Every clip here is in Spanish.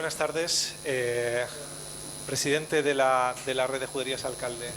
buenas tardes, presidente de la Red de Juderías Alcalde.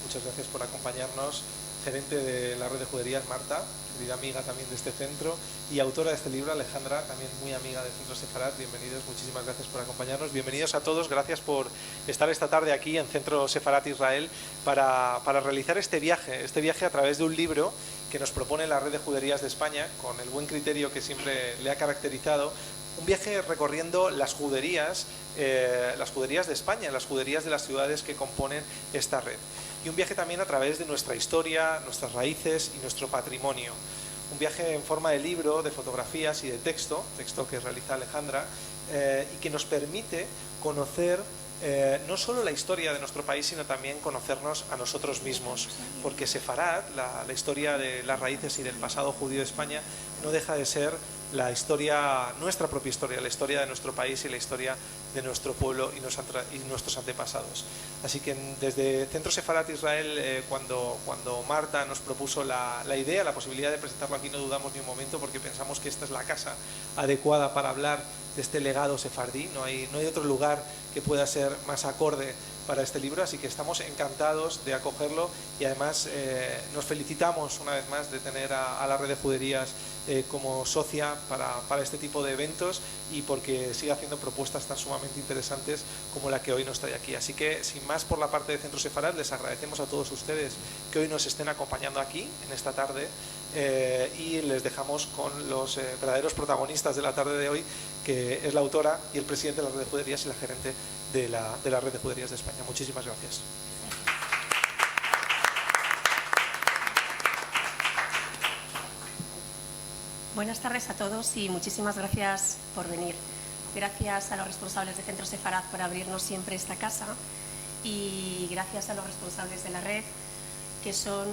Muchas gracias por acompañarnos. Gerente de la Red de Juderías, Marta, querida amiga también de este centro, y autora de este libro, Alejandra, también muy amiga del Centro Sefarat. Bienvenidos, muchísimas gracias por acompañarnos. Bienvenidos a todos, gracias por estar esta tarde aquí en Centro Sefarat Israel para realizar este viaje a través de un libro que nos propone la Red de Juderías de España, con el buen criterio que siempre le ha caracterizado. Un viaje recorriendo las juderías de España, las juderías de las ciudades que componen esta red. Y un viaje también a través de nuestra historia, nuestras raíces y nuestro patrimonio. Un viaje en forma de libro, de fotografías y de texto que realiza Alejandra, y que nos permite conocer no solo la historia de nuestro país, sino también conocernos a nosotros mismos, porque Sefarat, la historia de las raíces y del pasado judío de España, no deja de ser la historia, nuestra propia historia, la historia de nuestro país y la historia de nuestro pueblo y nuestros antepasados. Así que desde Centro Sefarat Israel, cuando Marta nos propuso la idea, la posibilidad de presentarlo aquí, no dudamos ni un momento, porque pensamos que esta es la casa adecuada para hablar de este legado sefardí. No hay otro lugar que pueda ser más acorde para este libro, así que estamos encantados de acogerlo y además nos felicitamos una vez más de tener a la Red de Juderías como socia para este tipo de eventos, y porque sigue haciendo propuestas tan sumamente interesantes como la que hoy nos trae aquí. Así que, sin más por la parte de Centro Sefarat, les agradecemos a todos ustedes que hoy nos estén acompañando aquí en esta tarde, y les dejamos con los verdaderos protagonistas de la tarde de hoy, que es la autora y el presidente de la Red de Juderías y la gerente de la Red de Juderías de España. Muchísimas gracias. Buenas tardes a todos y muchísimas gracias por venir. Gracias a los responsables de Centro Sefarat por abrirnos siempre esta casa, y gracias a los responsables de la red, que son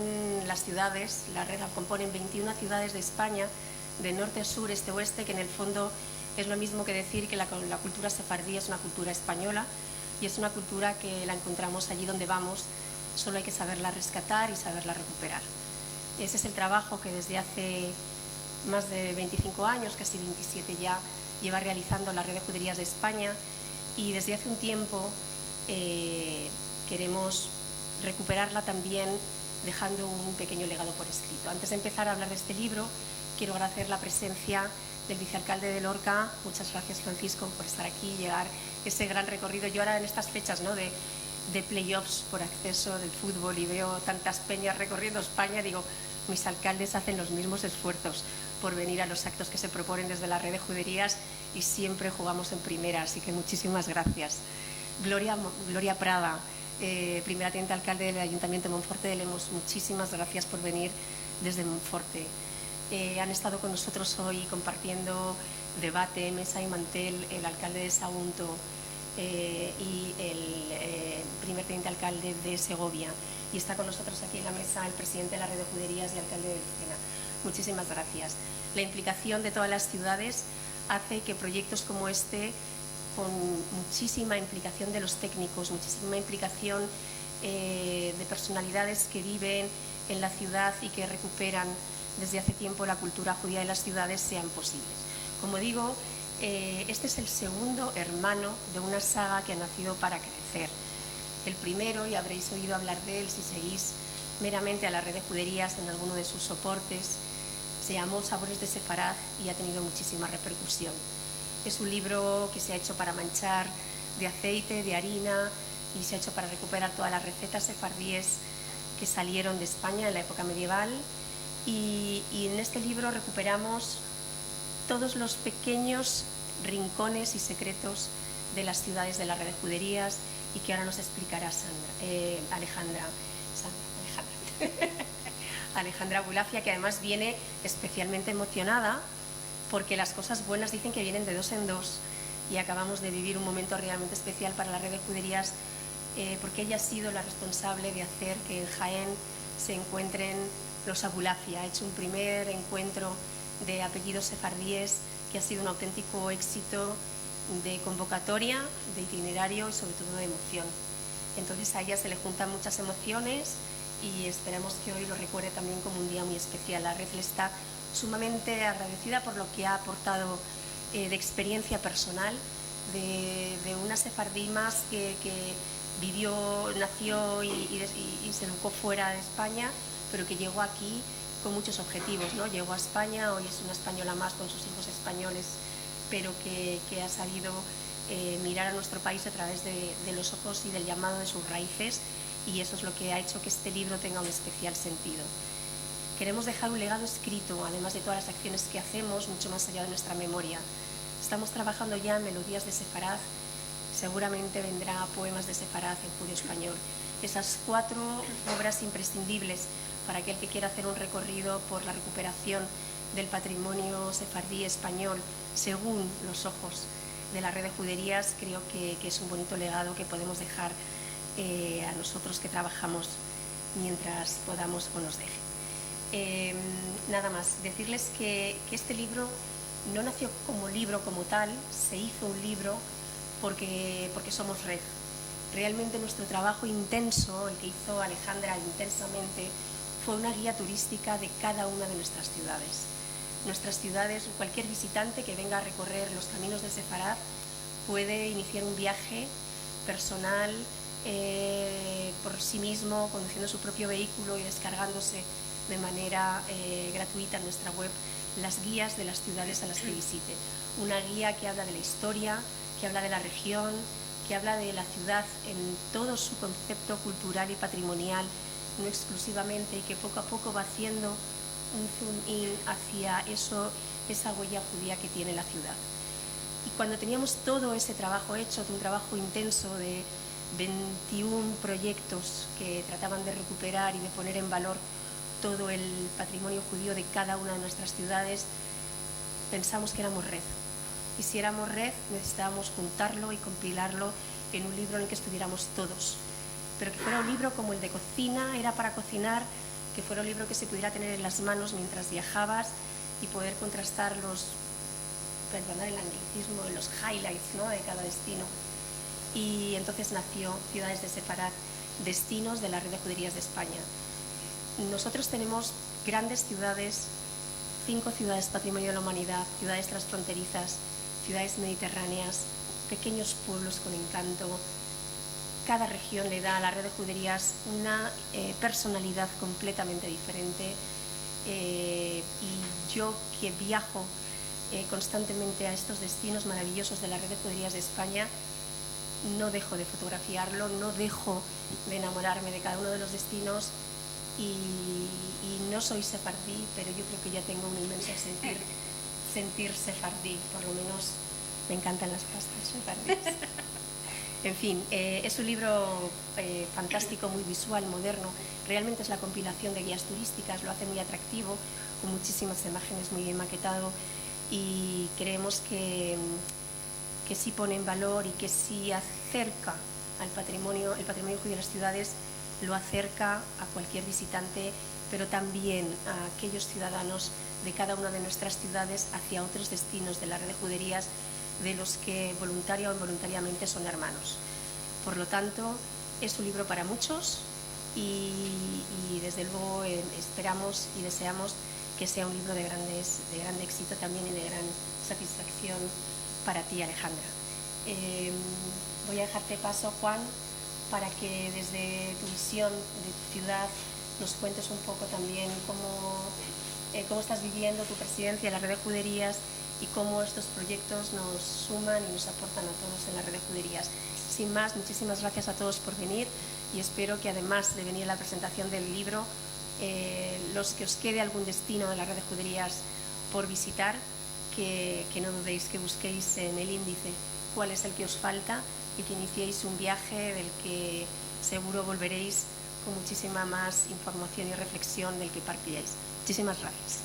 las ciudades. La red la componen 21 ciudades de España, de norte a sur, este a oeste, que en el fondo es lo mismo que decir que la cultura sefardí es una cultura española, y es una cultura que la encontramos allí donde vamos, solo hay que saberla rescatar y saberla recuperar. Ese es el trabajo que desde hace más de 25 años, casi 27 ya, lleva realizando la Red de Juderías de España, y desde hace un tiempo queremos recuperarla también dejando un pequeño legado por escrito. Antes de empezar a hablar de este libro, quiero agradecer la presencia del vicealcalde de Lorca. Muchas gracias, Francisco, por estar aquí y llegar ese gran recorrido. Yo ahora en estas fechas, ¿no?, de playoffs por acceso del fútbol, y veo tantas peñas recorriendo España, digo, mis alcaldes hacen los mismos esfuerzos por venir a los actos que se proponen desde la Red de Juderías, y siempre jugamos en primera, así que muchísimas gracias. Gloria Prada, primera teniente alcalde del Ayuntamiento de Monforte de Lemos, muchísimas gracias por venir desde Monforte. Han estado con nosotros hoy compartiendo debate, mesa y mantel, el alcalde de Sagunto y el primer teniente alcalde de Segovia, y está con nosotros aquí en la mesa el presidente de la Red de Juderías y alcalde de Lucena. Muchísimas gracias. La implicación de todas las ciudades hace que proyectos como este, con muchísima implicación de los técnicos, muchísima implicación de personalidades que viven en la ciudad y que recuperan desde hace tiempo la cultura judía de las ciudades, sean posibles. Como digo, este es el segundo hermano de una saga que ha nacido para crecer. El primero, y habréis oído hablar de él si seguís meramente a la Red de Juderías en alguno de sus soportes, se llamó Sabores de Sefarat y ha tenido muchísima repercusión. Es un libro que se ha hecho para manchar de aceite, de harina, y se ha hecho para recuperar todas las recetas sefardíes que salieron de España en la época medieval, y en este libro recuperamos todos los pequeños rincones y secretos de las ciudades de la Red de Juderías, y que ahora nos explicará Alejandra Bulafia, que además viene especialmente emocionada porque las cosas buenas dicen que vienen de dos en dos, y acabamos de vivir un momento realmente especial para la Red de Juderías, porque ella ha sido la responsable de hacer que en Jaén se encuentren los Abulafia. Ha hecho un primer encuentro de apellidos sefardíes que ha sido un auténtico éxito de convocatoria, de itinerario y sobre todo de emoción. Entonces a ella se le juntan muchas emociones, y esperamos que hoy lo recuerde también como un día muy especial. La red le está sumamente agradecida por lo que ha aportado de experiencia personal, de una sefardí más que vivió, nació y se educó fuera de España, pero que llegó aquí con muchos objetivos, ¿no? Llegó a España, hoy es una española más con sus hijos españoles, pero que ha sabido mirar a nuestro país a través de los ojos y del llamado de sus raíces, y eso es lo que ha hecho que este libro tenga un especial sentido. Queremos dejar un legado escrito, además de todas las acciones que hacemos, mucho más allá de nuestra memoria. Estamos trabajando ya en melodías de sefaraz, seguramente vendrá poemas de sefaraz en judío español. Esas 4 obras imprescindibles para aquel que quiera hacer un recorrido por la recuperación del patrimonio sefardí español según los ojos de la red de juderías, creo que es un bonito legado que podemos dejar a nosotros que trabajamos mientras podamos o nos deje. Nada más, decirles que este libro no nació como libro como tal, se hizo un libro porque somos red. Realmente nuestro trabajo intenso, el que hizo Alejandra intensamente, fue una guía turística de cada una de nuestras ciudades. Nuestras ciudades, cualquier visitante que venga a recorrer los caminos de Sefarad puede iniciar un viaje personal por sí mismo, conduciendo su propio vehículo y descargándose de manera gratuita en nuestra web las guías de las ciudades a las que visite. Una guía que habla de la historia, que habla de la región, que habla de la ciudad en todo su concepto cultural y patrimonial, no exclusivamente, y que poco a poco va haciendo un zoom in hacia esa huella judía que tiene la ciudad. Y cuando teníamos todo ese trabajo hecho, de un trabajo intenso de 21 proyectos que trataban de recuperar y de poner en valor todo el patrimonio judío de cada una de nuestras ciudades, pensamos que éramos red. Y si éramos red, necesitábamos juntarlo y compilarlo en un libro en el que estuviéramos todos. Pero que fuera un libro como el de cocina, era para cocinar, que fuera un libro que se pudiera tener en las manos mientras viajabas y poder contrastar perdonad el anglicismo, los highlights, ¿no?, de cada destino. Y entonces nació Ciudades de Sefarad, destinos de la red de juderías de España. Nosotros tenemos grandes ciudades, 5 ciudades patrimonio de la humanidad, ciudades transfronterizas, ciudades mediterráneas, pequeños pueblos con encanto. Cada región le da a la red de juderías una personalidad completamente diferente, y yo que viajo constantemente a estos destinos maravillosos de la red de juderías de España, no dejo de fotografiarlo, no dejo de enamorarme de cada uno de los destinos, y no soy sefardí, pero yo creo que ya tengo un inmenso sentir sefardí, por lo menos me encantan las pastas sefardíes. En fin, es un libro fantástico, muy visual, moderno. Realmente es la compilación de guías turísticas, lo hace muy atractivo, con muchísimas imágenes, muy bien maquetado, y creemos que sí pone en valor y que sí acerca al patrimonio, el patrimonio judío de las ciudades, lo acerca a cualquier visitante, pero también a aquellos ciudadanos de cada una de nuestras ciudades hacia otros destinos de la red de juderías, de los que voluntaria o involuntariamente son hermanos. Por lo tanto, es un libro para muchos y desde luego esperamos y deseamos que sea un libro de gran éxito también y de gran satisfacción para ti, Alejandra. Voy a dejarte paso, Juan, para que desde tu visión de tu ciudad nos cuentes un poco también cómo estás viviendo tu presidencia en la red de juderías y cómo estos proyectos nos suman y nos aportan a todos en la red de juderías. Sin más, muchísimas gracias a todos por venir, y espero que además de venir a la presentación del libro, los que os quede algún destino de la red de juderías por visitar, que no dudéis, que busquéis en el índice cuál es el que os falta y que iniciéis un viaje del que seguro volveréis con muchísima más información y reflexión del que partíais. Muchísimas gracias.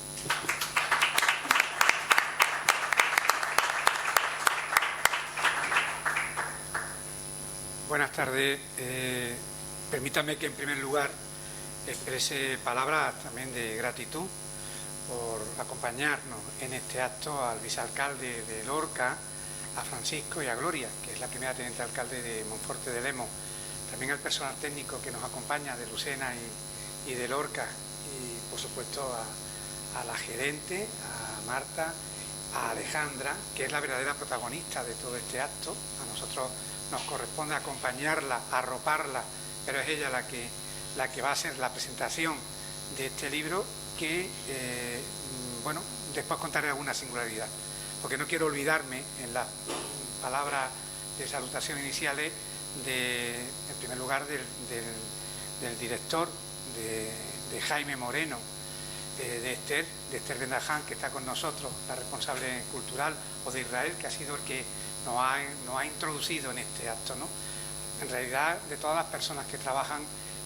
Buenas tardes. Permítame que en primer lugar exprese palabras también de gratitud por acompañarnos en este acto al vicealcalde de Lorca, a Francisco y a Gloria, que es la primera teniente alcalde de Monforte de Lemos, también al personal técnico que nos acompaña de Lucena y de Lorca, y por supuesto a la gerente, a Marta, a Alejandra, que es la verdadera protagonista de todo este acto. A nosotros nos corresponde acompañarla, arroparla, pero es ella la que va a hacer la presentación de este libro, que, bueno, después contaré alguna singularidad, porque no quiero olvidarme en las palabras de salutación iniciales, en primer lugar, del director, de Jaime Moreno, de Esther Bendaján, que está con nosotros, la responsable cultural, o de Israel, que ha sido el que nos ha introducido en este acto, ¿no? En realidad, de todas las personas que trabajan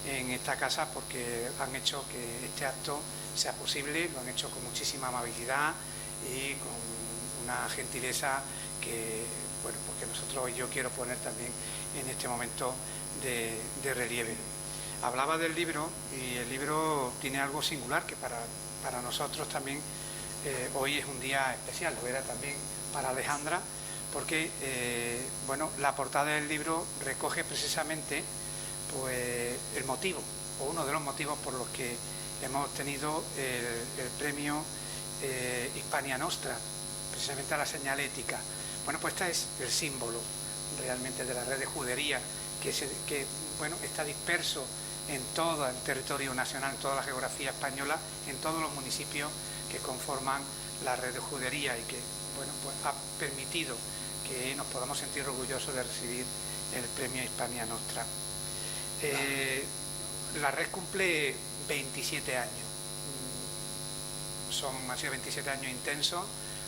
en esta casa, porque han hecho que este acto sea posible, lo han hecho con muchísima amabilidad y con una gentileza que, bueno, porque nosotros, yo quiero poner también en este momento de relieve. Hablaba del libro, y el libro tiene algo singular que para nosotros también hoy es un día especial, lo era también para Alejandra, porque bueno, la portada del libro recoge precisamente pues el motivo, o uno de los motivos por los que hemos tenido el premio Hispania Nostra, precisamente a la señalética. Bueno, pues este es el símbolo realmente de la red de judería que bueno, está disperso en todo el territorio nacional, en toda la geografía española, en todos los municipios que conforman la red de judería, y que, bueno, pues ha permitido que nos podamos sentir orgullosos de recibir el premio Hispania Nostra. La red cumple 27 años. Han sido 27 años intensos,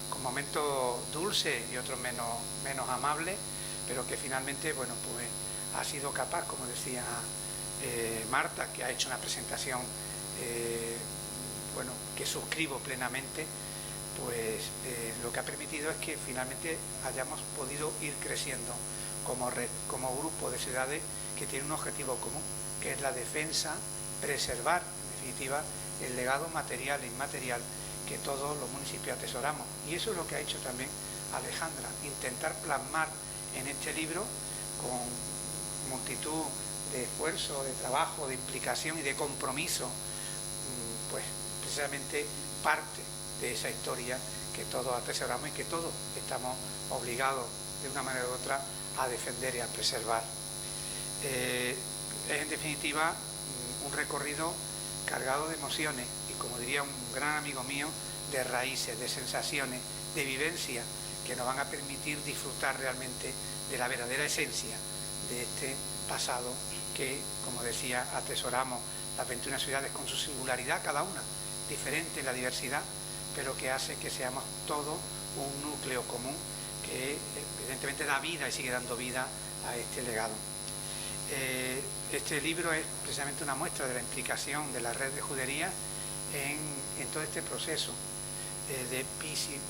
con momentos dulces y otros menos amables, pero que finalmente, bueno, pues ha sido capaz, como decía Marta, que ha hecho una presentación bueno, que suscribo plenamente, pues lo que ha permitido es que finalmente hayamos podido ir creciendo como red, como grupo de ciudades que tienen un objetivo común, que es la defensa, preservar, en definitiva, el legado material e inmaterial que todos los municipios atesoramos. Y eso es lo que ha hecho también Alejandra, intentar plasmar en este libro, con multitud de esfuerzo, de trabajo, de implicación y de compromiso, pues precisamente parte de esa historia que todos atesoramos y que todos estamos obligados de una manera u otra a defender y a preservar. Es en definitiva un recorrido cargado de emociones y, como diría un gran amigo mío, de raíces, de sensaciones, de vivencias que nos van a permitir disfrutar realmente de la verdadera esencia de este pasado que, como decía, atesoramos las 21 ciudades con su singularidad, cada una diferente en la diversidad, pero que hace que seamos todos un núcleo común que evidentemente da vida y sigue dando vida a este legado. Este libro es precisamente una muestra de la implicación de la red de judería en todo este proceso de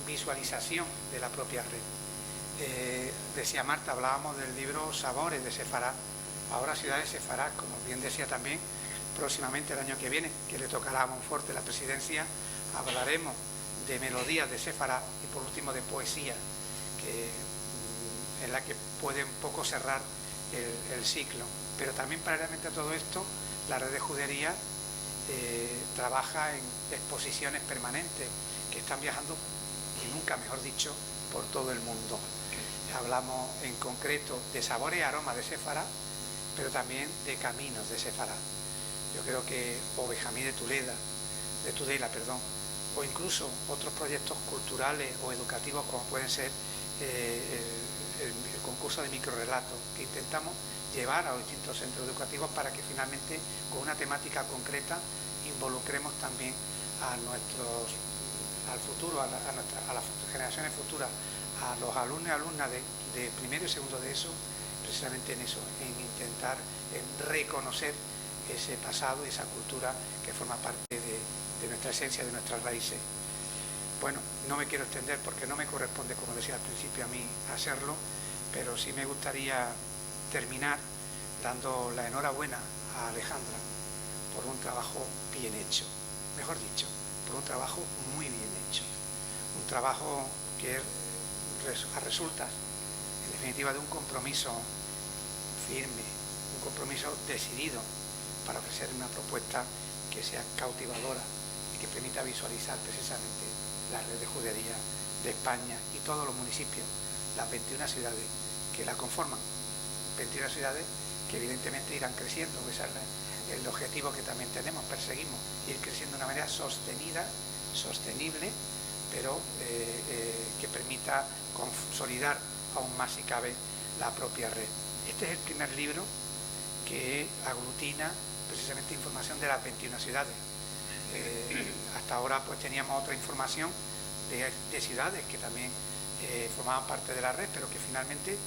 visualización de la propia red. Decía Marta, hablábamos del libro Sabores de Sefarad, ahora Ciudades Sefarad, como bien decía también, próximamente el año que viene, que le tocará a Monforte la presidencia, hablaremos de melodías de Sefarad y por último de poesía, que es la que puede un poco cerrar el ciclo. Pero también paralelamente a todo esto, la red de judería trabaja en exposiciones permanentes que están viajando, y nunca mejor dicho, por todo el mundo. Hablamos en concreto de Sabores y Aromas de Sefarad, pero también de Caminos de Sefarad. Yo creo que o Benjamín de Tudela, o incluso otros proyectos culturales o educativos como pueden ser el concurso de microrelatos que intentamos llevar a los distintos centros educativos para que finalmente, con una temática concreta, involucremos también al futuro, a las generaciones futuras, a los alumnos y alumnas de primero y segundo de eso, precisamente en eso, en intentar reconocer ese pasado y esa cultura que forma parte de nuestra esencia, de nuestras raíces. Bueno, no me quiero extender porque no me corresponde, como decía al principio, a mí hacerlo, pero sí me gustaría terminar dando la enhorabuena a Alejandra por un trabajo bien hecho, mejor dicho, por un trabajo muy bien hecho, un trabajo que resulta, en definitiva, de un compromiso firme, un compromiso decidido para ofrecer una propuesta que sea cautivadora y que permita visualizar precisamente la red de judería de España y todos los municipios, las 21 ciudades que la conforman, 21 ciudades que evidentemente irán creciendo, ese es el objetivo que también tenemos, perseguimos, ir creciendo de una manera sostenida, sostenible, pero que permita consolidar aún más, si cabe, la propia red. Este es el primer libro que aglutina precisamente información de las 21 ciudades. Hasta ahora pues teníamos otra información de ciudades que también formaban parte de la red, pero que finalmente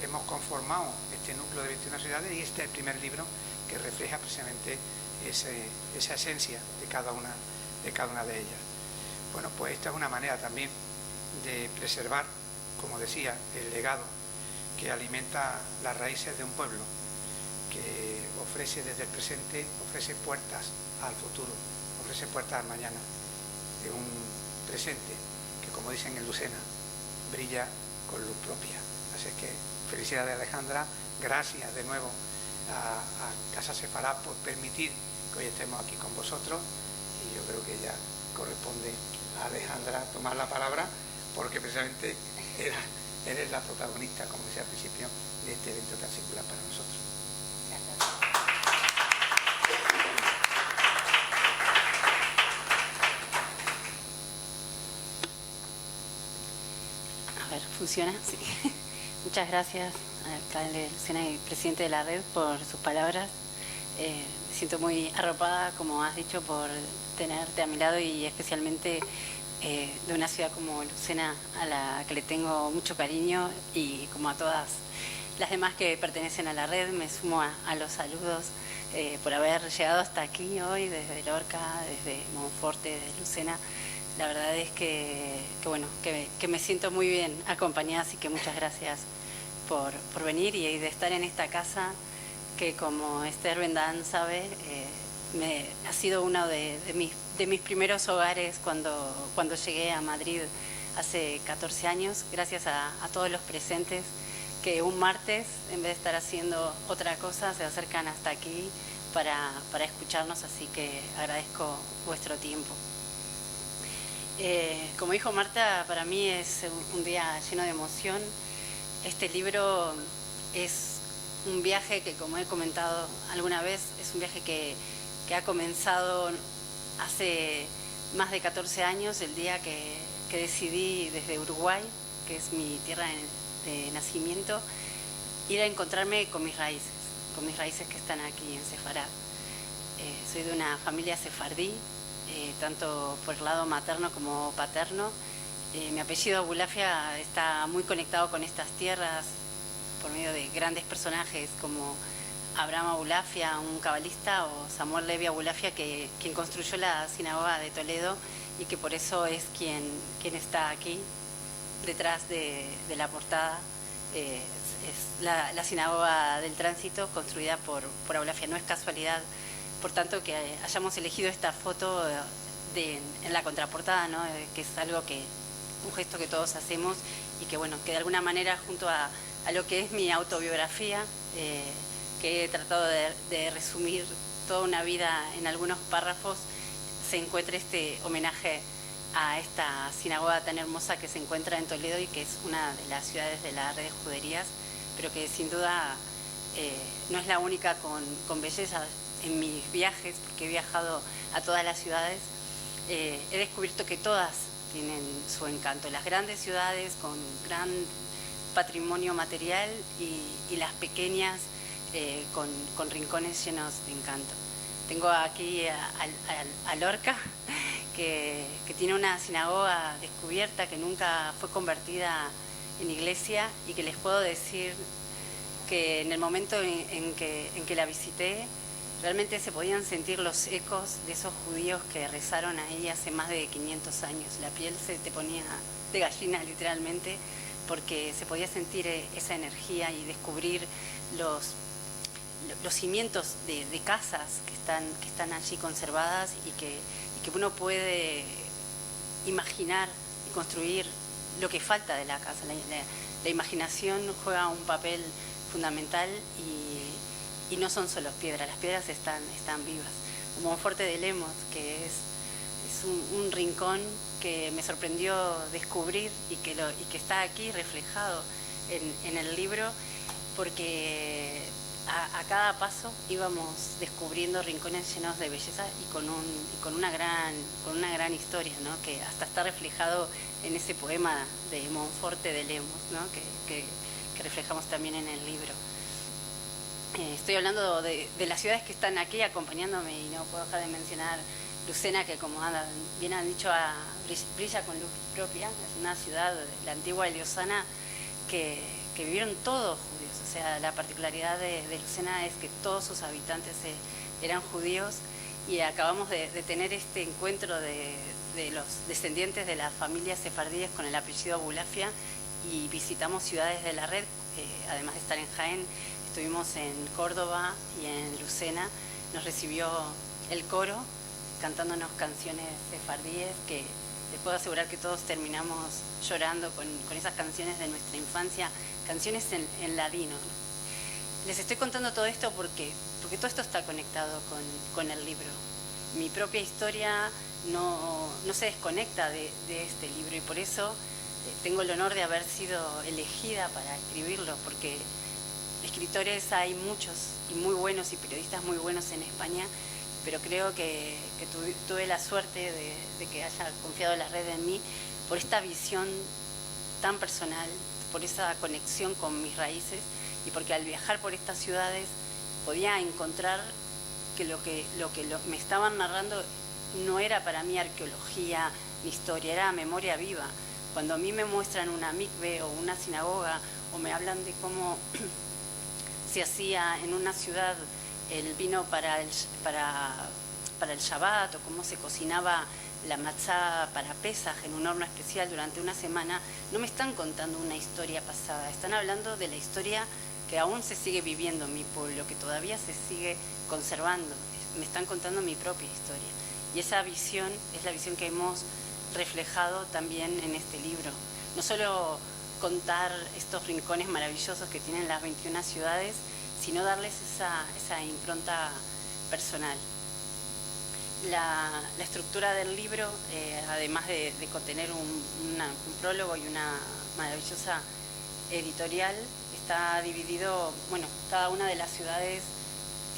hemos conformado este núcleo de 21 ciudades, y este es el primer libro que refleja precisamente esa esencia de cada una de ellas. Bueno, pues esta es una manera también de preservar, como decía, el legado que alimenta las raíces de un pueblo, que ofrece desde el presente, ofrece puertas al futuro, ofrece puertas al mañana, de un presente que, como dicen en Lucena, brilla con luz propia. Así que felicidades, Alejandra, gracias de nuevo a Casa Sefarad por permitir que hoy estemos aquí con vosotros, y yo creo que ya corresponde a Alejandra tomar la palabra, porque precisamente eres la protagonista, como decía al principio, de este evento tan singular para nosotros. A ver, ¿funciona? Sí. Muchas gracias al alcalde Lucena y presidente de la red por sus palabras. Me siento muy arropada, como has dicho, por tenerte a mi lado, y especialmente de una ciudad como Lucena, a la que le tengo mucho cariño, y como a todas las demás que pertenecen a la red, me sumo a los saludos por haber llegado hasta aquí hoy, desde Lorca, desde Monforte, desde Lucena. La verdad es que me siento muy bien acompañada, así que muchas gracias por venir y de estar en esta casa que, como Esther Bendán sabe, ha sido uno de mis primeros hogares cuando llegué a Madrid hace 14 años, gracias a todos los presentes que un martes, en vez de estar haciendo otra cosa, se acercan hasta aquí para escucharnos, así que agradezco vuestro tiempo. Como dijo Marta, para mí es un día lleno de emoción. Este libro es un viaje que, como he comentado alguna vez, es un viaje que ha comenzado hace más de 14 años, el día que decidí desde Uruguay, que es mi tierra de nacimiento, ir a encontrarme con mis raíces que están aquí en Sefarad. Soy de una familia sefardí, tanto por el lado materno como paterno. Mi apellido Abulafia está muy conectado con estas tierras por medio de grandes personajes como Abraham Abulafia, un cabalista, o Samuel Levi Abulafia, quien construyó la sinagoga de Toledo, y que por eso es quien está aquí detrás de la portada. Es la sinagoga del Tránsito, construida por Abulafia. No es casualidad, por tanto, que hayamos elegido esta foto en la contraportada, ¿no? Que es un gesto que todos hacemos, y que de alguna manera, junto a lo que es mi autobiografía, que he tratado de resumir toda una vida en algunos párrafos, se encuentra este homenaje a esta sinagoga tan hermosa que se encuentra en Toledo, y que es una de las ciudades de la red de juderías, pero que sin duda no es la única con belleza. En mis viajes, porque he viajado a todas las ciudades, he descubierto que todas tienen su encanto. Las grandes ciudades con gran patrimonio material, y las pequeñas con rincones llenos de encanto. Tengo aquí a Lorca, que tiene una sinagoga descubierta que nunca fue convertida en iglesia, y que les puedo decir que en el momento en que la visité, realmente se podían sentir los ecos de esos judíos que rezaron ahí hace más de 500 años. La piel se te ponía de gallina, literalmente, porque se podía sentir esa energía y descubrir los cimientos de casas que están allí conservadas, y que uno puede imaginar y construir lo que falta de la casa. La imaginación juega un papel fundamental, y no son solo piedras, las piedras están vivas. Como Monforte de Lemos, que es un rincón que me sorprendió descubrir y que está aquí reflejado en el libro, porque a cada paso íbamos descubriendo rincones llenos de belleza y con una gran historia, ¿no? Que hasta está reflejado en ese poema de Monforte de Lemos, ¿no? que reflejamos también en el libro. Estoy hablando de las ciudades que están aquí acompañándome y no puedo dejar de mencionar Lucena, que como bien han dicho, brilla con luz propia. Es una ciudad, la antigua Eliosana, que vivieron todos judíos. O sea, la particularidad de Lucena es que todos sus habitantes eran judíos, y acabamos de tener este encuentro de los descendientes de las familias sefardíes con el apellido Abulafia, y visitamos ciudades de la red, además de estar en Jaén. Estuvimos en Córdoba y en Lucena. Nos recibió el coro cantándonos canciones sefardíes que les puedo asegurar que todos terminamos llorando con esas canciones de nuestra infancia, canciones en ladino. Les estoy contando todo esto porque todo esto está conectado con el libro. Mi propia historia no se desconecta de este libro, y por eso tengo el honor de haber sido elegida para escribirlo, porque escritores hay muchos y muy buenos, y periodistas muy buenos en España, pero creo que tuve la suerte de que haya confiado la red en mí por esta visión tan personal, por esa conexión con mis raíces, y porque al viajar por estas ciudades podía encontrar que lo que me estaban narrando no era para mí arqueología ni historia, era memoria viva. Cuando a mí me muestran una mikve o una sinagoga, o me hablan de cómo se hacía en una ciudad el vino para el Shabbat, o cómo se cocinaba la matzá para Pesaj en un horno especial durante una semana, no me están contando una historia pasada, están hablando de la historia que aún se sigue viviendo en mi pueblo, que todavía se sigue conservando. Me están contando mi propia historia. Y esa visión es la visión que hemos reflejado también en este libro. No solo contar estos rincones maravillosos que tienen las 21 ciudades, sino darles esa impronta personal. La estructura del libro, además de contener un prólogo y una maravillosa editorial, está dividido, cada una de las ciudades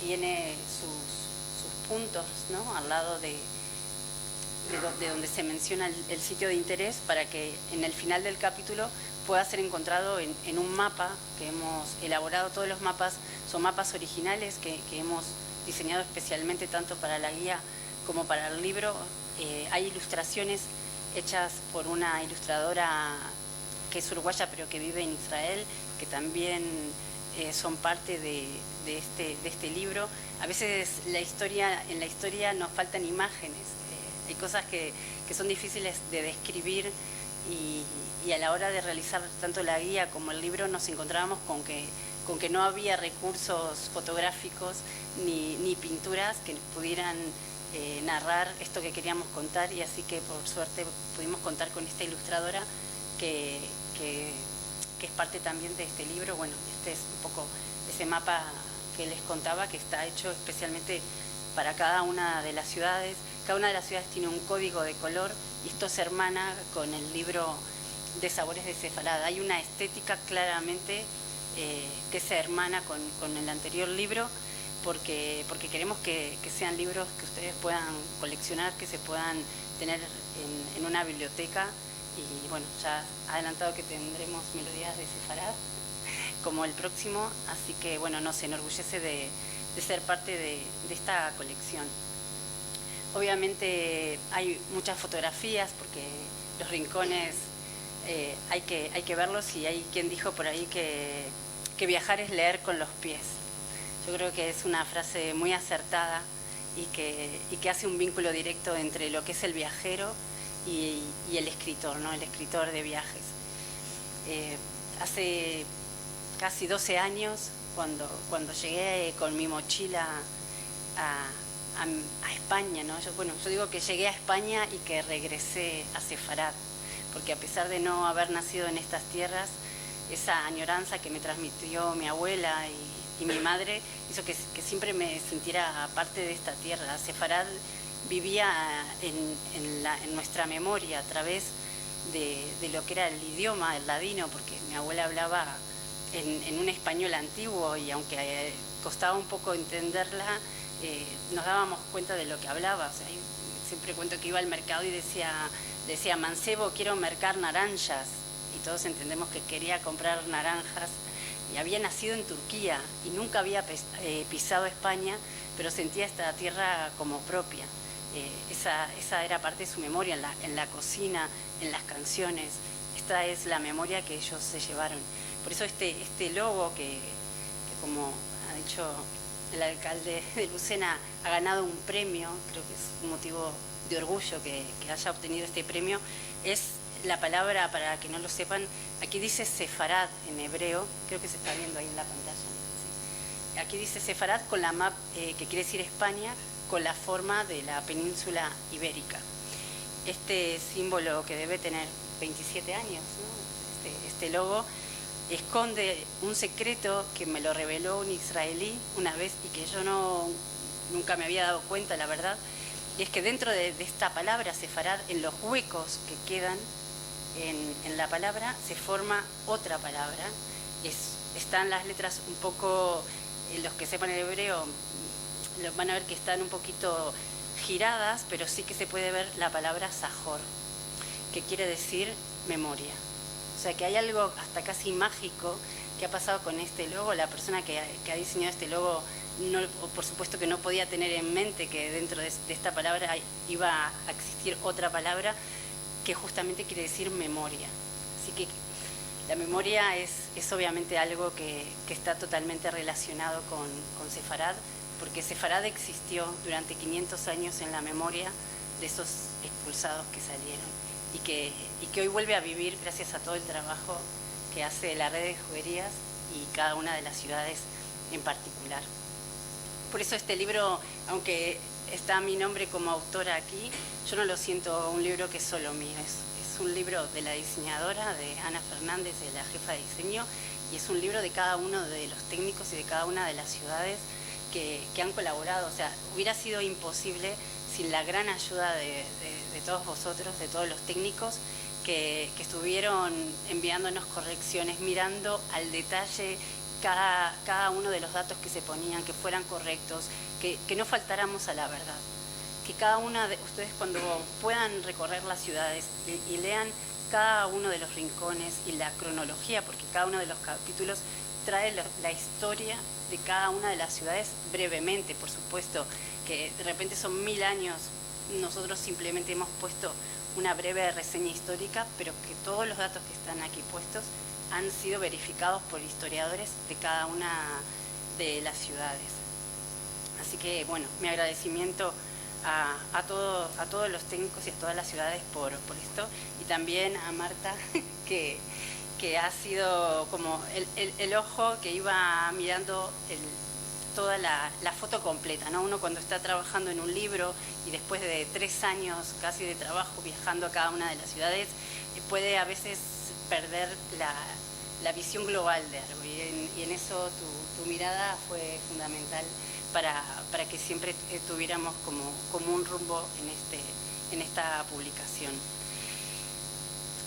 tiene sus puntos, ¿no?, al lado de donde se menciona el sitio de interés, para que en el final del capítulo pueda ser encontrado en un mapa que hemos elaborado. Todos los mapas son mapas originales que hemos diseñado especialmente tanto para la guía como para el libro. Hay ilustraciones hechas por una ilustradora que es uruguaya pero que vive en Israel, que también son parte de este libro. A veces en la historia nos faltan imágenes, hay cosas que son difíciles de describir, y a la hora de realizar tanto la guía como el libro nos encontrábamos con que no había recursos fotográficos ni pinturas que pudieran narrar esto que queríamos contar, y así que por suerte pudimos contar con esta ilustradora que es parte también de este libro. Este es un poco ese mapa que les contaba, que está hecho especialmente para cada una de las ciudades. Cada una de las ciudades tiene un código de color, y esto se hermana con el libro de Sabores de Sefarad. Hay una estética claramente que se hermana con el anterior libro, porque queremos que sean libros que ustedes puedan coleccionar, que se puedan tener en una biblioteca. Y ya adelantado que tendremos Melodías de Sefarad como el próximo, así que nos enorgullece de ser parte de esta colección. Obviamente hay muchas fotografías, porque los rincones hay que verlos, y hay quien dijo por ahí que viajar es leer con los pies. Yo creo que es una frase muy acertada y que hace un vínculo directo entre lo que es el viajero y el escritor, ¿no?, el escritor de viajes. Hace casi 12 años, cuando llegué con mi mochila a España, ¿no? Yo digo que llegué a España y que regresé a Sefarad, porque a pesar de no haber nacido en estas tierras, esa añoranza que me transmitió mi abuela y mi madre hizo que siempre me sintiera parte de esta tierra. Sefarad vivía en nuestra memoria a través de lo que era el idioma, el ladino, porque mi abuela hablaba en un español antiguo y aunque costaba un poco entenderla, nos dábamos cuenta de lo que hablaba. O sea, siempre cuento que iba al mercado y decía mancebo, quiero mercar naranjas, y todos entendemos que quería comprar naranjas, y había nacido en Turquía y nunca había pisado España, pero sentía esta tierra como propia. Esa era parte de su memoria en la cocina, en las canciones. Esta es la memoria que ellos se llevaron. Por eso este logo que como ha dicho el alcalde de Lucena, ha ganado un premio, creo que es un motivo de orgullo que haya obtenido este premio, es la palabra, para que no lo sepan, aquí dice Sefarad en hebreo, creo que se está viendo ahí en la pantalla. ¿Sí? Aquí dice Sefarad con la map, que quiere decir España, con la forma de la península ibérica. Este símbolo, que debe tener 27 años, ¿no? Este logo, esconde un secreto que me lo reveló un israelí una vez y que yo nunca me había dado cuenta, la verdad, y es que dentro de esta palabra Sefarad, en los huecos que quedan en la palabra, se forma otra palabra. Están las letras un poco, los que sepan el hebreo van a ver que están un poquito giradas, pero sí que se puede ver la palabra Sajor, que quiere decir memoria. O sea que hay algo hasta casi mágico que ha pasado con este logo. La persona que ha diseñado este logo, por supuesto que no podía tener en mente que dentro de esta palabra iba a existir otra palabra que justamente quiere decir memoria. Así que la memoria es obviamente algo que está totalmente relacionado con Sefarad, porque Sefarad existió durante 500 años en la memoria de esos expulsados que salieron y que hoy vuelve a vivir gracias a todo el trabajo que hace la red de juguerías y cada una de las ciudades en particular. Por eso este libro, aunque está mi nombre como autora aquí, yo no lo siento un libro que es solo mío, es un libro de la diseñadora, de Ana Fernández, de la jefa de diseño, y es un libro de cada uno de los técnicos y de cada una de las ciudades que han colaborado. O sea, hubiera sido imposible sin la gran ayuda de todos vosotros, de todos los técnicos que estuvieron enviándonos correcciones, mirando al detalle cada uno de los datos que se ponían, que fueran correctos, que no faltáramos a la verdad. Que cada una de ustedes, cuando puedan recorrer las ciudades y lean cada uno de los rincones y la cronología, porque cada uno de los capítulos trae la historia de cada una de las ciudades brevemente, por supuesto, que de repente son 1000 años, nosotros simplemente hemos puesto una breve reseña histórica, pero que todos los datos que están aquí puestos han sido verificados por historiadores de cada una de las ciudades. Así que, bueno, mi agradecimiento a todos los técnicos y a todas las ciudades por esto, y también a Marta, que ha sido como el ojo que iba mirando toda la foto completa, ¿no? Uno cuando está trabajando en un libro y después de 3 años casi de trabajo viajando a cada una de las ciudades, puede a veces perder la visión global de algo, y en eso tu mirada fue fundamental para que siempre tuviéramos como un rumbo en esta publicación.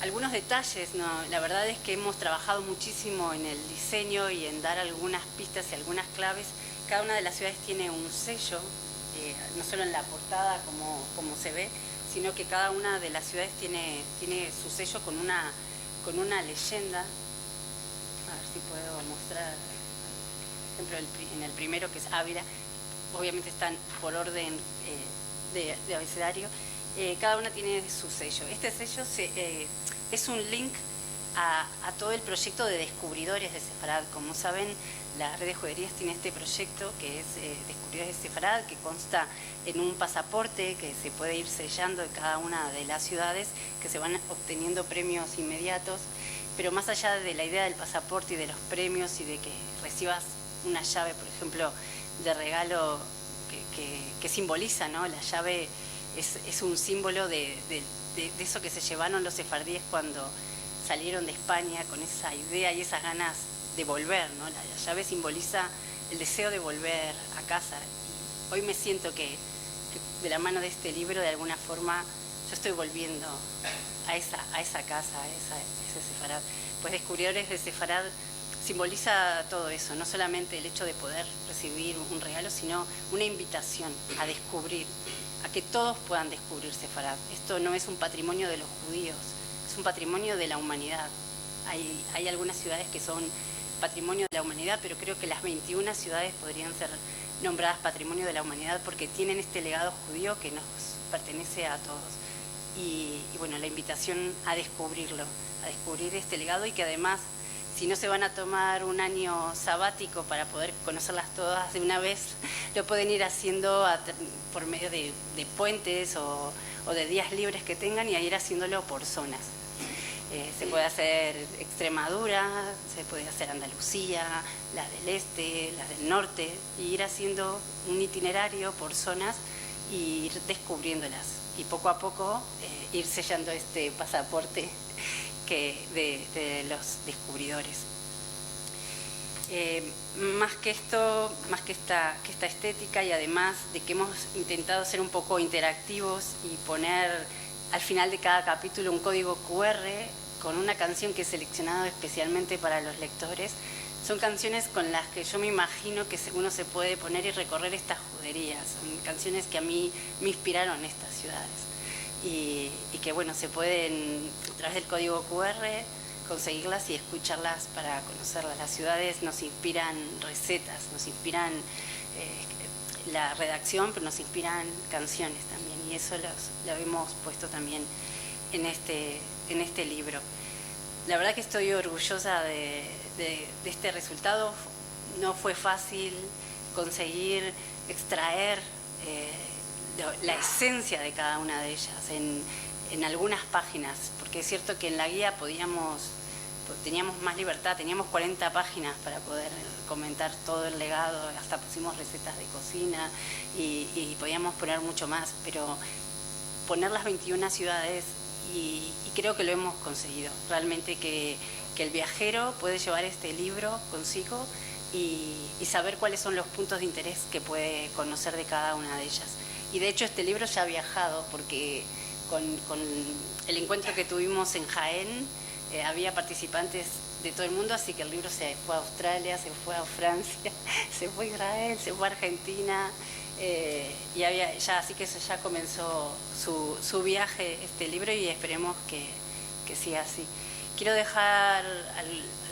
Algunos detalles, ¿no? La verdad es que hemos trabajado muchísimo en el diseño y en dar algunas pistas y algunas claves. Cada una de las ciudades tiene un sello, no solo en la portada como se ve, sino que cada una de las ciudades tiene su sello con una leyenda. A ver si puedo mostrar, por ejemplo, en el primero, que es Ávila, obviamente están por orden de abecedario. Cada una tiene su sello. Este sello es un link a todo el proyecto de descubridores de Sefarad. Como saben, la red de juguerías tiene este proyecto que es Descubridores de Sefarad, que consta en un pasaporte que se puede ir sellando de cada una de las ciudades, que se van obteniendo premios inmediatos. Pero más allá de la idea del pasaporte y de los premios y de que recibas una llave, por ejemplo, de regalo que simboliza, ¿no? La llave es un símbolo de eso que se llevaron los sefardíes cuando salieron de España, con esa idea y esas ganas de volver, ¿no? La llave simboliza el deseo de volver a casa. Y hoy me siento que de la mano de este libro, de alguna forma, yo estoy volviendo a esa casa, a ese Sefarad. Pues Descubridores de Sefarad simboliza todo eso, no solamente el hecho de poder recibir un regalo, sino una invitación a descubrir, a que todos puedan descubrir Sefarad. Esto no es un patrimonio de los judíos, es un patrimonio de la humanidad. Hay algunas ciudades que son patrimonio de la humanidad, pero creo que las 21 ciudades podrían ser nombradas patrimonio de la humanidad porque tienen este legado judío que nos pertenece a todos. Y bueno, la invitación a descubrirlo, a descubrir este legado, y que además, si no se van a tomar un año sabático para poder conocerlas todas de una vez, lo pueden ir haciendo por medio de puentes o de días libres que tengan, y a ir haciéndolo por zonas. Se puede hacer Extremadura, se puede hacer Andalucía, las del este, las del norte, y ir haciendo un itinerario por zonas y ir descubriéndolas. Y poco a poco ir sellando este pasaporte de los descubridores. Más que esto, más que esta estética, y además de que hemos intentado ser un poco interactivos y poner al final de cada capítulo un código QR con una canción que he seleccionado especialmente para los lectores, son canciones con las que yo me imagino que uno se puede poner y recorrer estas juderías. Son canciones que a mí me inspiraron estas ciudades. Y que bueno, se pueden, a través del código QR, conseguirlas y escucharlas para conocerlas. Las ciudades nos inspiran recetas, nos inspiran la redacción, pero nos inspiran canciones también, y eso lo hemos puesto también en este libro. La verdad que estoy orgullosa de este resultado. No fue fácil conseguir extraer la esencia de cada una de ellas en algunas páginas, porque es cierto que en la guía teníamos más libertad, teníamos 40 páginas para poder comentar todo el legado, hasta pusimos recetas de cocina y podíamos poner mucho más, pero poner las 21 ciudades, y creo que lo hemos conseguido. Realmente que el viajero puede llevar este libro consigo y saber cuáles son los puntos de interés que puede conocer de cada una de ellas. Y de hecho este libro ya ha viajado, porque con el encuentro que tuvimos en Jaén, había participantes de todo el mundo, así que el libro se fue a Australia, se fue a Francia, se fue a Israel, se fue a Argentina, y así que eso ya comenzó su viaje, este libro, y esperemos que siga así. Quiero dejar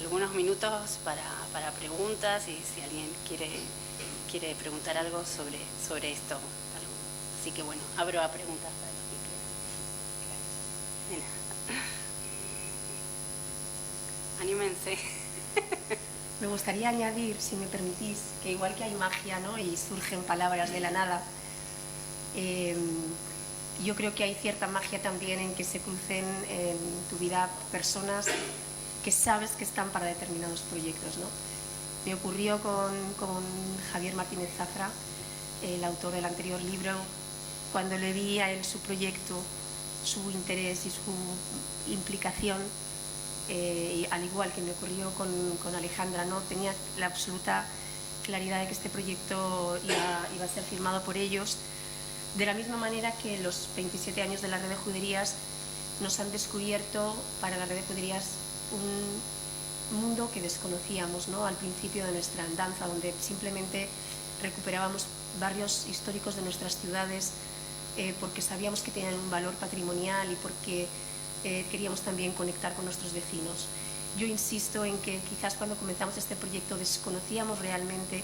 algunos minutos para preguntas, y si alguien quiere preguntar algo sobre esto. Así que bueno, abro a preguntas para los que quieran. Anímense. Me gustaría añadir, si me permitís, que igual que hay magia, ¿no?, y surgen palabras de la nada, yo creo que hay cierta magia también en que se crucen en tu vida personas que sabes que están para determinados proyectos, ¿no? Me ocurrió con Javier Martínez Zafra, el autor del anterior libro. Cuando le vi a él su proyecto, su interés y su implicación, y al igual que me ocurrió con Alejandra, ¿no?, tenía la absoluta claridad de que este proyecto iba a ser firmado por ellos, de la misma manera que los 27 años de la Red de Juderías nos han descubierto para la Red de Juderías un mundo que desconocíamos, ¿no?, al principio de nuestra andanza, donde simplemente recuperábamos barrios históricos de nuestras ciudades porque sabíamos que tenían un valor patrimonial y porque queríamos también conectar con nuestros vecinos. Yo insisto en que quizás cuando comenzamos este proyecto desconocíamos realmente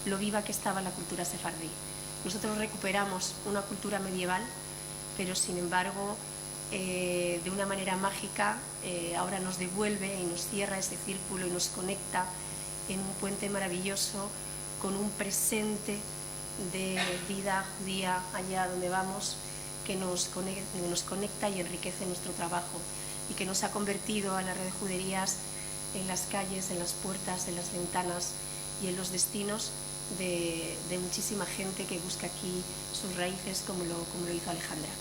lo viva que estaba la cultura sefardí. Nosotros recuperamos una cultura medieval, pero sin embargo, de una manera mágica, ahora nos devuelve y nos cierra ese círculo y nos conecta en un puente maravilloso con un presente de vida judía allá donde vamos, que nos conecta y enriquece nuestro trabajo, y que nos ha convertido a la Red de Juderías en las calles, en las puertas, en las ventanas y en los destinos de muchísima gente que busca aquí sus raíces, como lo hizo Alejandra.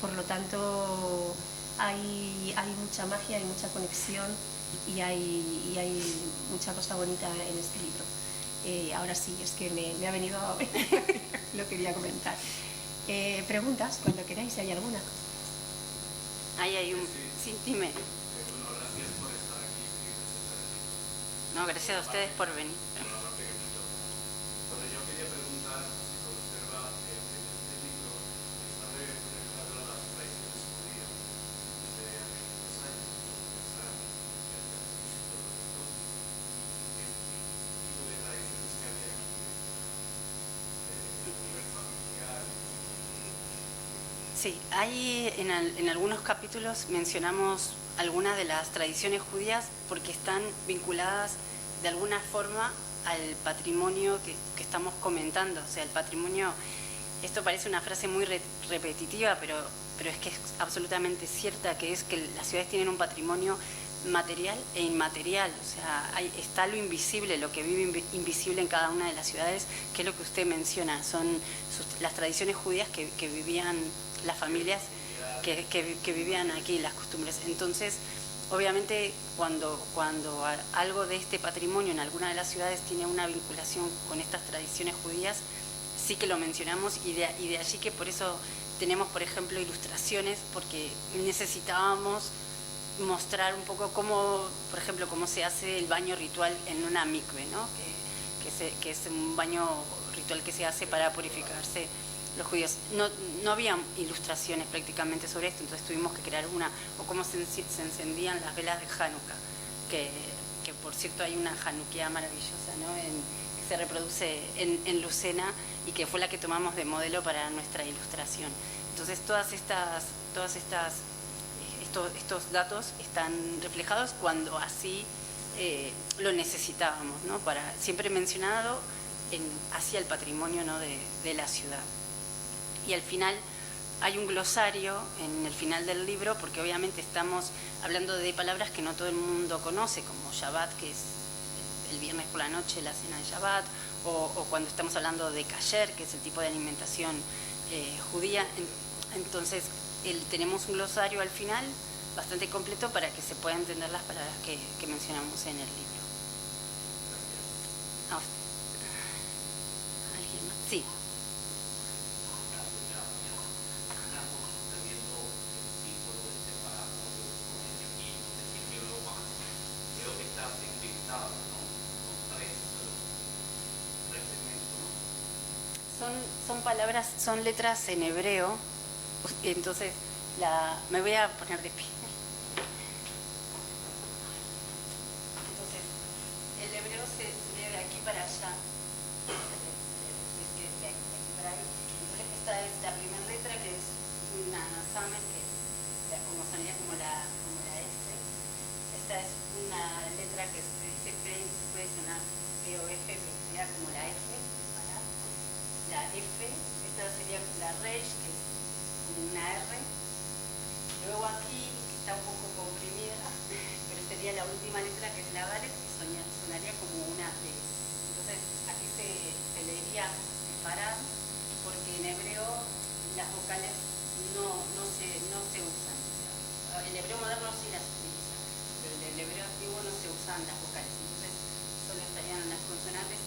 Por lo tanto, hay mucha magia, hay mucha conexión y hay mucha cosa bonita en este libro. Ahora sí, es que me ha venido a lo quería comentar. Preguntas, cuando queráis, si hay alguna. Ahí hay un... Sí, dime. No, gracias a ustedes por venir. Sí, hay en algunos capítulos mencionamos algunas de las tradiciones judías porque están vinculadas de alguna forma al patrimonio que estamos comentando. O sea, el patrimonio, esto parece una frase muy repetitiva, pero es que es absolutamente cierta, que es que las ciudades tienen un patrimonio material e inmaterial. O sea, está lo invisible, lo que vive invisible en cada una de las ciudades, que es lo que usted menciona, son las tradiciones judías que vivían las familias que vivían aquí, las costumbres. Entonces, obviamente, cuando algo de este patrimonio en alguna de las ciudades tiene una vinculación con estas tradiciones judías, sí que lo mencionamos, y de allí que por eso tenemos, por ejemplo, ilustraciones, porque necesitábamos mostrar un poco cómo, por ejemplo, cómo se hace el baño ritual en una mikve, ¿no? que es un baño ritual que se hace para purificarse los judíos. No había ilustraciones prácticamente sobre esto, entonces tuvimos que crear una, o cómo se encendían las velas de Hanukkah, que por cierto hay una Hanukkah maravillosa, ¿no? Que se reproduce en Lucena y que fue la que tomamos de modelo para nuestra ilustración. Entonces estos datos están reflejados cuando así lo necesitábamos, ¿no? Siempre mencionado hacia el patrimonio, ¿no? de la ciudad. Y al final hay un glosario en el final del libro, porque obviamente estamos hablando de palabras que no todo el mundo conoce, como Shabbat, que es el viernes por la noche, la cena de Shabbat, o cuando estamos hablando de kasher, que es el tipo de alimentación judía. Entonces tenemos un glosario al final bastante completo para que se puedan entender las palabras que mencionamos en el libro. ¿Alguien más? Sí. Son palabras, son letras en hebreo, entonces me voy a poner de pie. Entonces, el hebreo se lee de aquí para allá, de aquí para ahí. Entonces, esta es la primera letra, que es una samen, que como sonaría como la S. Esta es una letra que se dice P, puede sonar P-O-F, pero sería como la F. La F, esta sería la Reish, que es como una R. Luego aquí, que está un poco comprimida, pero sería la última letra, que es la Valet, que sonaría como una D. Entonces, aquí se leería separado, porque en hebreo las vocales no se usan. O sea, el hebreo moderno sí las utiliza, pero en el hebreo antiguo no se usan las vocales. Entonces, solo estarían las consonantes.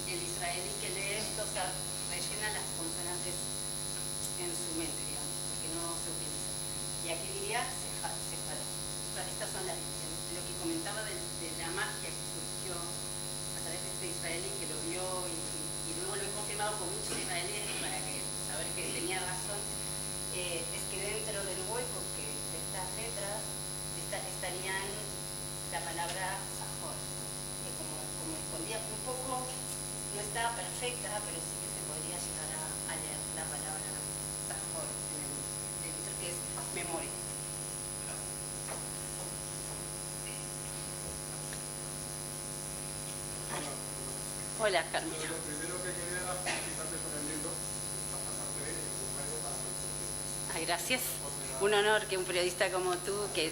El israelí que lee esto, o sea, rellena las consonantes en su mente, digamos, porque no se utiliza. Y aquí diría separado. Estas son las divisiones. Lo que comentaba de la magia que surgió a través de este israelí, que lo vio y luego lo he confirmado con muchos israelíes para saber que tenía razón, es que dentro del hueco de estas letras estarían la palabra Zahor, que como escondía un poco, no estaba perfecta, pero sí que se podría llegar a leer la palabra Zahor dentro, que es memoria. Hola, Carmen. Lo primero que quería era felicitarte por el libro. Ay, gracias. Un honor que un periodista como tú, que...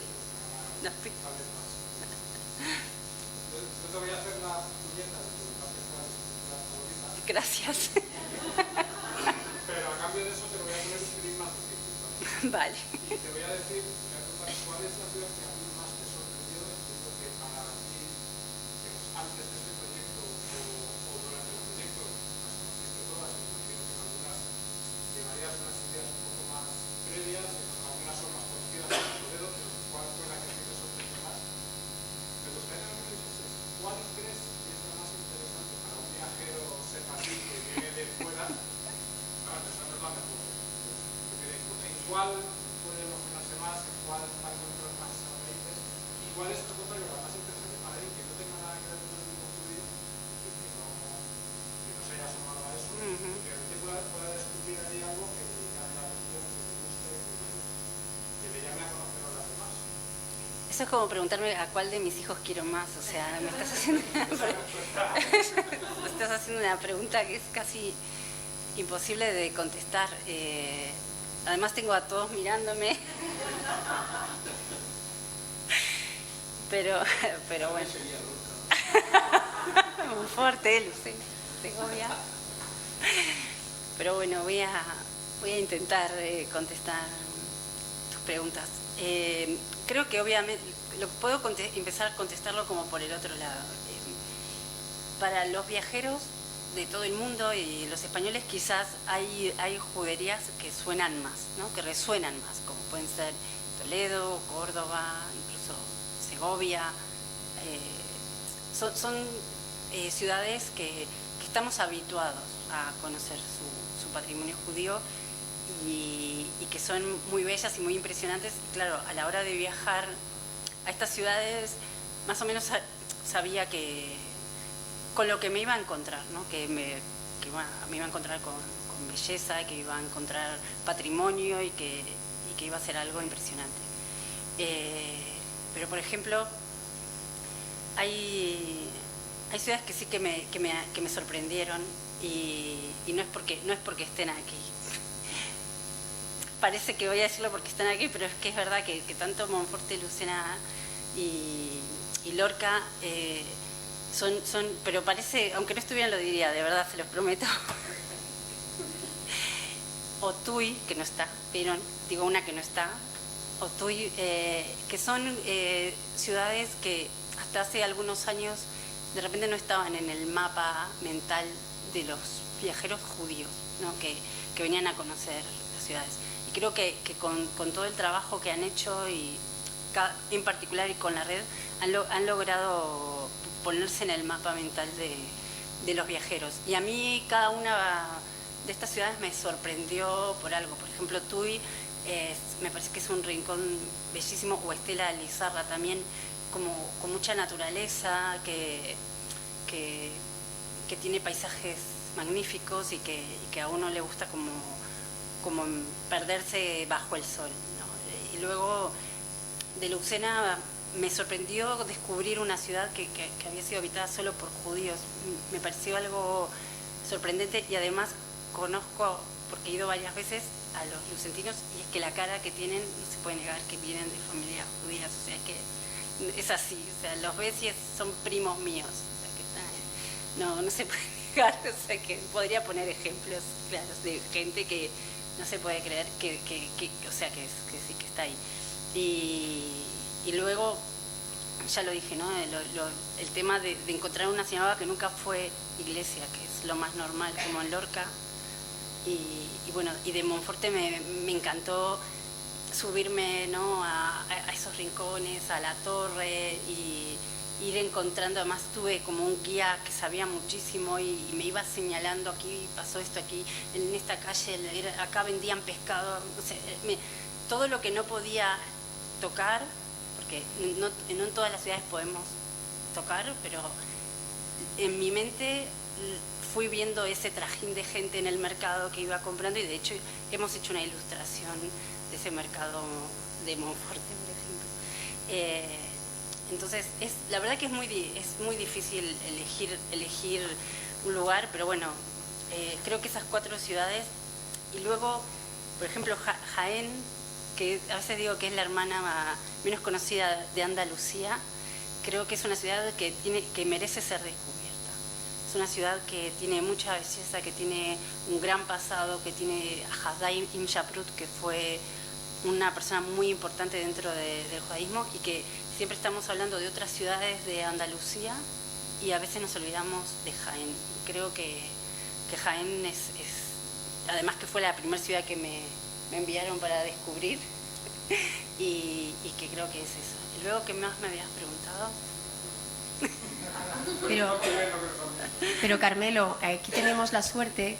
No, Yo te voy a hacer la viñeta de tu película favorita. Gracias. Pero a cambio de eso te lo voy a poner un pelín más difícil. Vale. Y te voy a decir cuál es la ciudad que a mí más te sorprendió. Entiendo que para ti, antes de este proyecto o durante el proyecto, las conociste todas, me imagino que en algunas llevarías una ¿cuál crees que es la más interesante para un viajero sefardí que viene de fuera? Claro, esa no es la mejor. ¿En cuál puede emocionarse más? ¿En cuál va a encontrar más raíces? ¿Y cuál es el contrario, la más interesante para él, que no tenga nada que ver con el mismo estudio y que no se haya asomado a eso? Y que realmente pueda descubrir ahí algo que le llame la atención, que le guste, que le llame a conocer a los demás. Eso es como preguntarme a cuál de mis hijos quiero más, o sea, me estás haciendo una pregunta que es casi imposible de contestar. Además tengo a todos mirándome, pero bueno. Muy fuerte, Lucía, Segovia. Pero bueno, voy a intentar contestar tus preguntas. Creo que obviamente puedo empezar a contestarlo como por el otro lado. Para los viajeros de todo el mundo y los españoles quizás hay juderías que suenan más, ¿no? Que resuenan más, como pueden ser Toledo, Córdoba, incluso Segovia. Son ciudades que estamos habituados a conocer su patrimonio judío y que son muy bellas y muy impresionantes. Claro, a la hora de viajar a estas ciudades, más o menos sabía que con lo que me iba a encontrar, ¿no? que me iba a encontrar con belleza, que iba a encontrar patrimonio y que iba a ser algo impresionante. Pero, por ejemplo, hay ciudades que sí que me sorprendieron y no es porque estén aquí. Parece que voy a decirlo porque están aquí, pero es que es verdad que tanto Monforte, Lucena y Lorca son, pero parece, aunque no estuvieran lo diría, de verdad, se los prometo. O Tuy, que no está, pero digo una que no está, o Tuy, que son ciudades que hasta hace algunos años de repente no estaban en el mapa mental de los viajeros judíos, ¿no? que venían a conocer las ciudades. Y creo que con todo el trabajo que han hecho, y en particular y con la red, han logrado ponerse en el mapa mental de los viajeros. Y a mí cada una de estas ciudades me sorprendió por algo. Por ejemplo, Tuy me parece que es un rincón bellísimo, o Estela Lizarra también, como con mucha naturaleza, que tiene paisajes magníficos y que a uno le gusta como perderse bajo el sol, ¿no? Y luego de Lucena me sorprendió descubrir una ciudad que había sido habitada solo por judíos. Me pareció algo sorprendente, y además conozco, porque he ido varias veces, a los lucentinos, y es que la cara que tienen no se puede negar que vienen de familias judías, o sea, que es así, o sea, los ves y son primos míos, o sea, que están ahí. No se puede negar, o sea, que podría poner ejemplos claros de gente que no se puede creer que o sea, que sí que está ahí. Y luego, ya lo dije, ¿no? El tema de encontrar una sinagoga que nunca fue iglesia, que es lo más normal, como en Lorca. Y bueno, y de Monforte me encantó subirme, ¿no? a esos rincones, a la torre, y ir encontrando. Además tuve como un guía que sabía muchísimo y me iba señalando: aquí pasó esto, aquí en esta calle, acá vendían pescado, o sea, todo lo que no podía tocar, porque no en todas las ciudades podemos tocar, pero en mi mente fui viendo ese trajín de gente en el mercado que iba comprando, y de hecho hemos hecho una ilustración de ese mercado de Monforte, por ejemplo. Entonces, la verdad que es muy difícil elegir un lugar, pero bueno, creo que esas 4 ciudades. Y luego, por ejemplo, Jaén, que a veces digo que es la hermana menos conocida de Andalucía, creo que es una ciudad que merece ser descubierta. Es una ciudad que tiene mucha belleza, que tiene un gran pasado, que tiene a Hadai Ibn Shaprut, que fue una persona muy importante dentro del judaísmo, y que siempre estamos hablando de otras ciudades de Andalucía y a veces nos olvidamos de Jaén. Creo que Jaén es además que fue la primera ciudad que me enviaron para descubrir y que creo que es eso. Y luego, ¿qué más me habías preguntado? Pero Carmelo, aquí tenemos la suerte,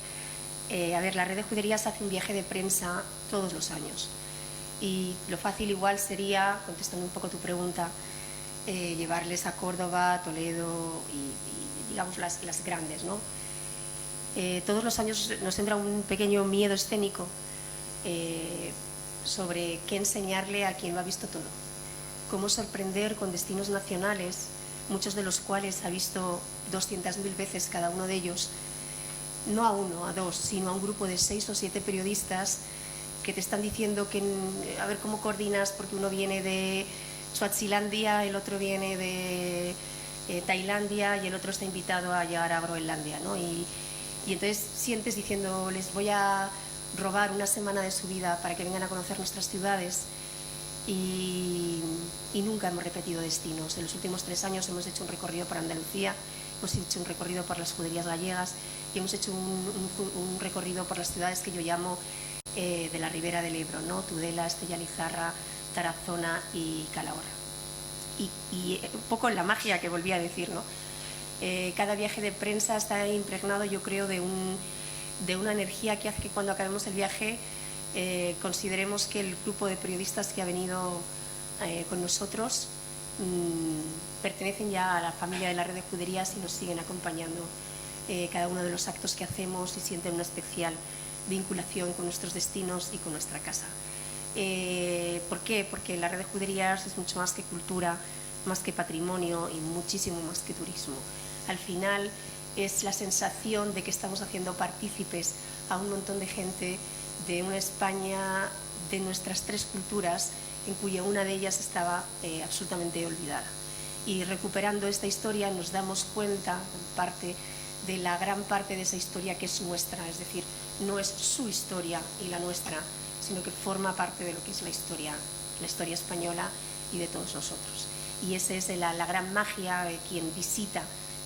a ver, la red de juderías hace un viaje de prensa todos los años. Y lo fácil igual sería, contestando un poco tu pregunta, llevarles a Córdoba, Toledo y digamos las grandes, ¿no? Todos los años nos entra un pequeño miedo escénico sobre qué enseñarle a quien lo ha visto todo. Cómo sorprender con destinos nacionales, muchos de los cuales ha visto 200.000 veces cada uno de ellos, no a uno, a dos, sino a un grupo de 6 o 7 periodistas que te están diciendo que a ver cómo coordinas, porque uno viene de Swazilandia, el otro viene de Tailandia y el otro está invitado a llegar a Groenlandia, ¿no? Y entonces sientes diciendo, les voy a robar una semana de su vida para que vengan a conocer nuestras ciudades y nunca hemos repetido destinos. En los últimos 3 años hemos hecho un recorrido por Andalucía, hemos hecho un recorrido por las juderías gallegas y hemos hecho un recorrido por las ciudades que yo llamo de la ribera del Ebro, ¿no? Tudela, Estella Lizarra, Tarazona y Calahorra. Y un poco la magia que volví a decir, ¿no? Cada viaje de prensa está impregnado, yo creo, de una energía que hace que cuando acabemos el viaje consideremos que el grupo de periodistas que ha venido con nosotros pertenecen ya a la familia de la red de juderías y nos siguen acompañando cada uno de los actos que hacemos y sienten una especial vinculación con nuestros destinos y con nuestra casa. ¿Por qué? Porque la red de juderías es mucho más que cultura, más que patrimonio y muchísimo más que turismo. Al final es la sensación de que estamos haciendo partícipes a un montón de gente de una España de nuestras 3 culturas, en cuya una de ellas estaba absolutamente olvidada. Y recuperando esta historia nos damos cuenta, en parte, de la gran parte de esa historia que es nuestra, es decir, no es su historia y la nuestra, sino que forma parte de lo que es la historia española y de todos nosotros. Y esa es la gran magia de quien visita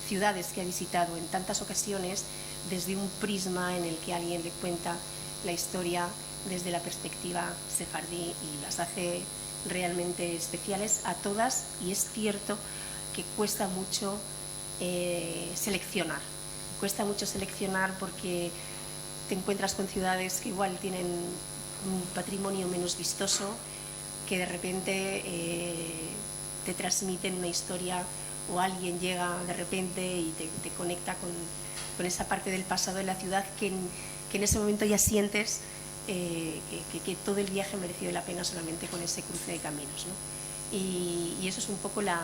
ciudades que ha visitado en tantas ocasiones desde un prisma en el que alguien le cuenta la historia desde la perspectiva sefardí y las hace realmente especiales a todas. Y es cierto que cuesta mucho seleccionar. Cuesta mucho seleccionar porque te encuentras con ciudades que igual tienen un patrimonio menos vistoso, que de repente te transmiten una historia, o alguien llega de repente y te conecta con esa parte del pasado de la ciudad que en ese momento ya sientes que todo el viaje mereció la pena solamente con ese cruce de caminos, ¿no? Y eso es un poco la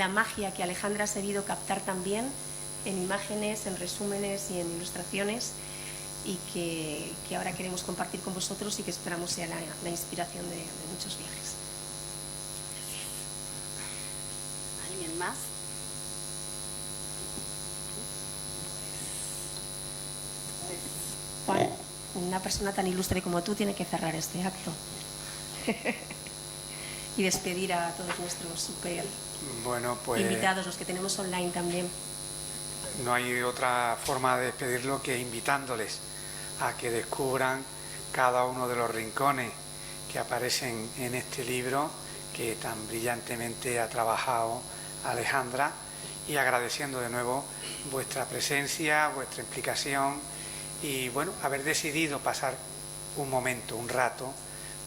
magia que Alejandra ha sabido captar también en imágenes, en resúmenes y en ilustraciones, y que ahora queremos compartir con vosotros y que esperamos sea la inspiración de muchos viajes. ¿Alguien más? Juan, una persona tan ilustre como tú tiene que cerrar este acto y despedir a todos nuestros super invitados, los que tenemos online también. No hay otra forma de despedirlo que invitándoles a que descubran cada uno de los rincones que aparecen en este libro que tan brillantemente ha trabajado Alejandra, y agradeciendo de nuevo vuestra presencia, vuestra implicación y haber decidido pasar un momento, un rato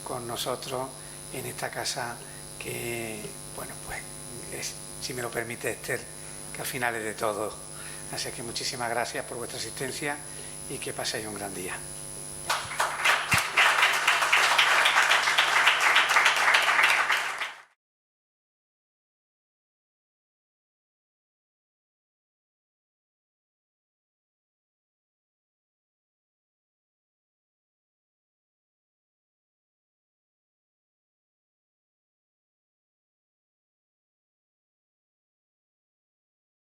con nosotros en esta casa que, es, si me lo permite Esther, que al final es de todo. Así que muchísimas gracias por vuestra asistencia y que paséis un gran día.